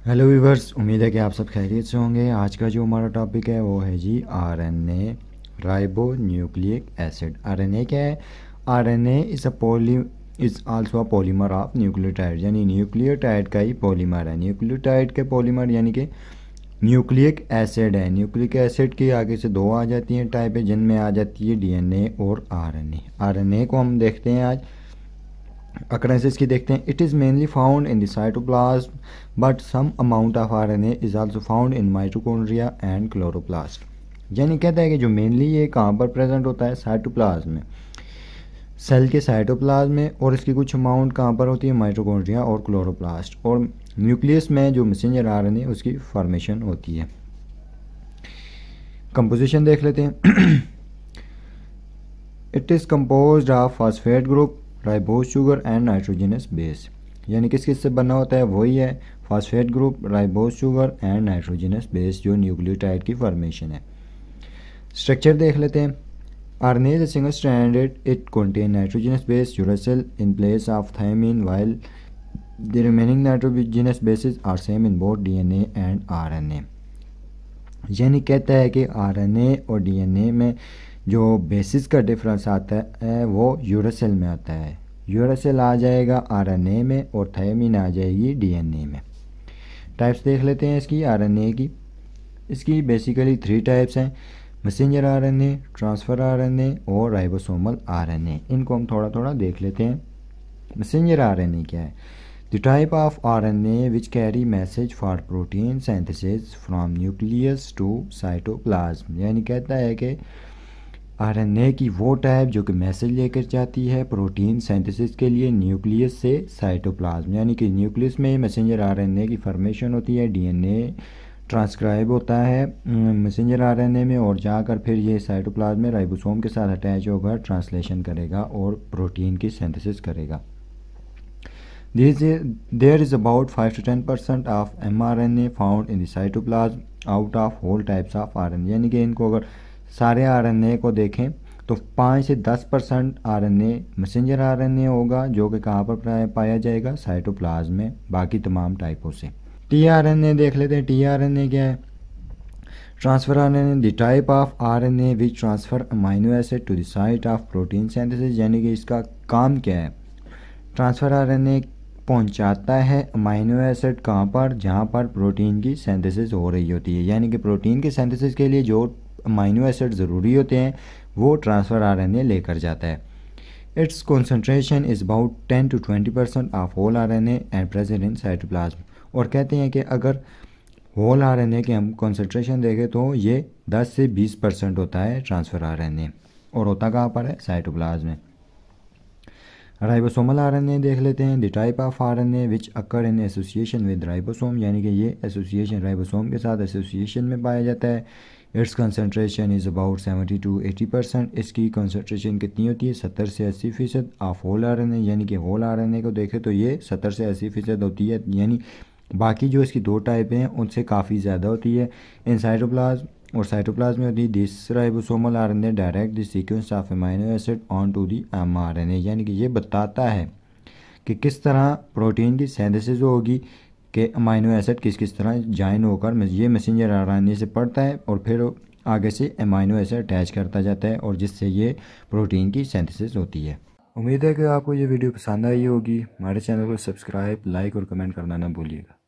Hello viewers, उम्मीद है कि आप सब खैरियत से होंगे। आज का जो हमारा टॉपिक है वो है जी RNA, ribonucleic acid. RNA क्या है? RNA is also a polymer of nucleotide, यानी न्यूक्लियोटाइड का ही पॉलीमर है। न्यूक्लियोटाइड के पॉलीमर यानी कि न्यूक्लिक एसिड है। न्यूक्लिक एसिड की आगे से दो आ जाती हैं टाइप है, जिनमें आ जाती है डीएनए और आरएनए। आरएनए को हम देखते हैं आज, occurrences की देखते हैं। It is mainly found in the cytoplasm but some amount of RNA is also found in mitochondria and chloroplast. यानी कहता है कि जो मेनली ये कहाँ पर प्रेजेंट होता है? साइटोप्लाज्म में, सेल के साइटोप्लाज्म में, और इसकी कुछ अमाउंट कहाँ पर होती है? माइटोकॉन्ड्रिया और क्लोरोप्लास्ट। और न्यूक्लियस में जो मैसेंजर आरएनए उसकी फॉर्मेशन होती है। कंपोजिशन देख लेते हैं। It is composed of phosphate group, ribose sugar and nitrogenous base. यानी किस किस से बना होता है? वही है phosphate group, ribose sugar and nitrogenous base, जो न्यूक्लियोटाइड की फॉर्मेशन है। स्ट्रक्चर देख लेते हैं। RNA is a single stranded, it contain nitrogenous base uracil in place of thymine, while the remaining nitrogenous bases are same in both DNA and RNA. यानी कहता है कि आरएनए और डीएनए में जो बेसिस का डिफरेंस आता है वो यूरेसिल में आता है। यूरेसिल आ जाएगा आरएनए में और थायमिन आ जाएगी डीएनए में। टाइप्स देख लेते हैं इसकी आरएनए की। इसकी बेसिकली 3 टाइप्स हैं: मैसेंजर आरएनए, ट्रांसफ़र आरएनए और राइबोसोमल आरएनए। इनको हम थोड़ा थोड़ा देख लेते हैं। मैसेंजर आरएनए क्या है? The type of RNA which carry message for protein synthesis from nucleus to cytoplasm। यानी कहता है कि आरएनए की वो टाइप जो कि मैसेज लेकर जाती है प्रोटीन सिंथेसिस के लिए न्यूक्लियस से साइटोप्लाज्म। यानी कि न्यूक्लियस में मैसेंजर आरएनए की फॉर्मेशन होती है, डीएनए ट्रांसक्राइब होता है मैसेंजर आरएनए में, और जाकर फिर ये साइटोप्लाज्म में राइबोसोम के साथ अटैच होकर ट्रांसलेशन करेगा और प्रोटीन की सिंथेसिस करेगा। There is about 5 to 10% of mRNA found in the cytoplasm out of whole types of RNA। यानी कि इनको अगर सारे आरएनए को देखें तो 5 से 10% आरएनए मैसेंजर आरएनए होगा, जो कि कहाँ पर पाया जाएगा? साइटोप्लाज्म में, बाकी तमाम टाइपों से। टीआरएनए देख लेते हैं। टीआरएनए क्या है? Transfer RNA, the type of RNA which transfer amino acid to the site of protein synthesis. यानी कि इसका काम क्या है? ट्रांसफ़र आरएनए पहुंचाता है अमाइनो एसिड कहाँ पर? जहाँ पर प्रोटीन की सिंथेसिस हो रही होती है। यानी कि प्रोटीन की सिंथेसिस के लिए जो अमाइनो एसिड ज़रूरी होते हैं वो ट्रांसफ़र आरएनए लेकर जाता है। Its concentration is about 10 to 20% of whole RNA and present in cytoplasm. और कहते हैं कि अगर होल आरएनए के हम कॉन्सेंट्रेशन देखें तो ये 10 से 20% होता है ट्रांसफ़र आरएनए, और होता कहाँ पर है? साइटोप्लाज्म में। राइबोसोमल आरएनए देख लेते हैं। The type of RNA which occur in association with ribosome. यानी कि ये एसोसिएशन राइबोसोम के साथ एसोसिएशन में पाया जाता है। It's concentration is about 70 to 80%। इसकी कंसनट्रेशन कितनी होती है? 70 से 80% ऑफ होल आरएनए। यानी कि होल आरएनए को देखें तो ये 70 से 80% होती है, यानी बाकी जो इसकी 2 टाइप हैं उनसे काफ़ी ज़्यादा होती है। इन साइटोप्लाज्म और साइटोप्लाज्म में होती है। This ribosomal RNA direct the sequence of amino acid on to the mRNA. यानी कि ये बताता है कि किस तरह प्रोटीन की सिंथेसिस होगी, कि अमाइनो एसिड किस किस तरह जॉइन होकर ये मैसेंजर आरएनए से पढ़ता है और फिर आगे से अमाइनो एसिड अटैच करता जाता है, और जिससे ये प्रोटीन की सिंथेसिस होती है। उम्मीद है कि आपको ये वीडियो पसंद आई होगी। हमारे चैनल को सब्सक्राइब, लाइक और कमेंट करना ना भूलिएगा।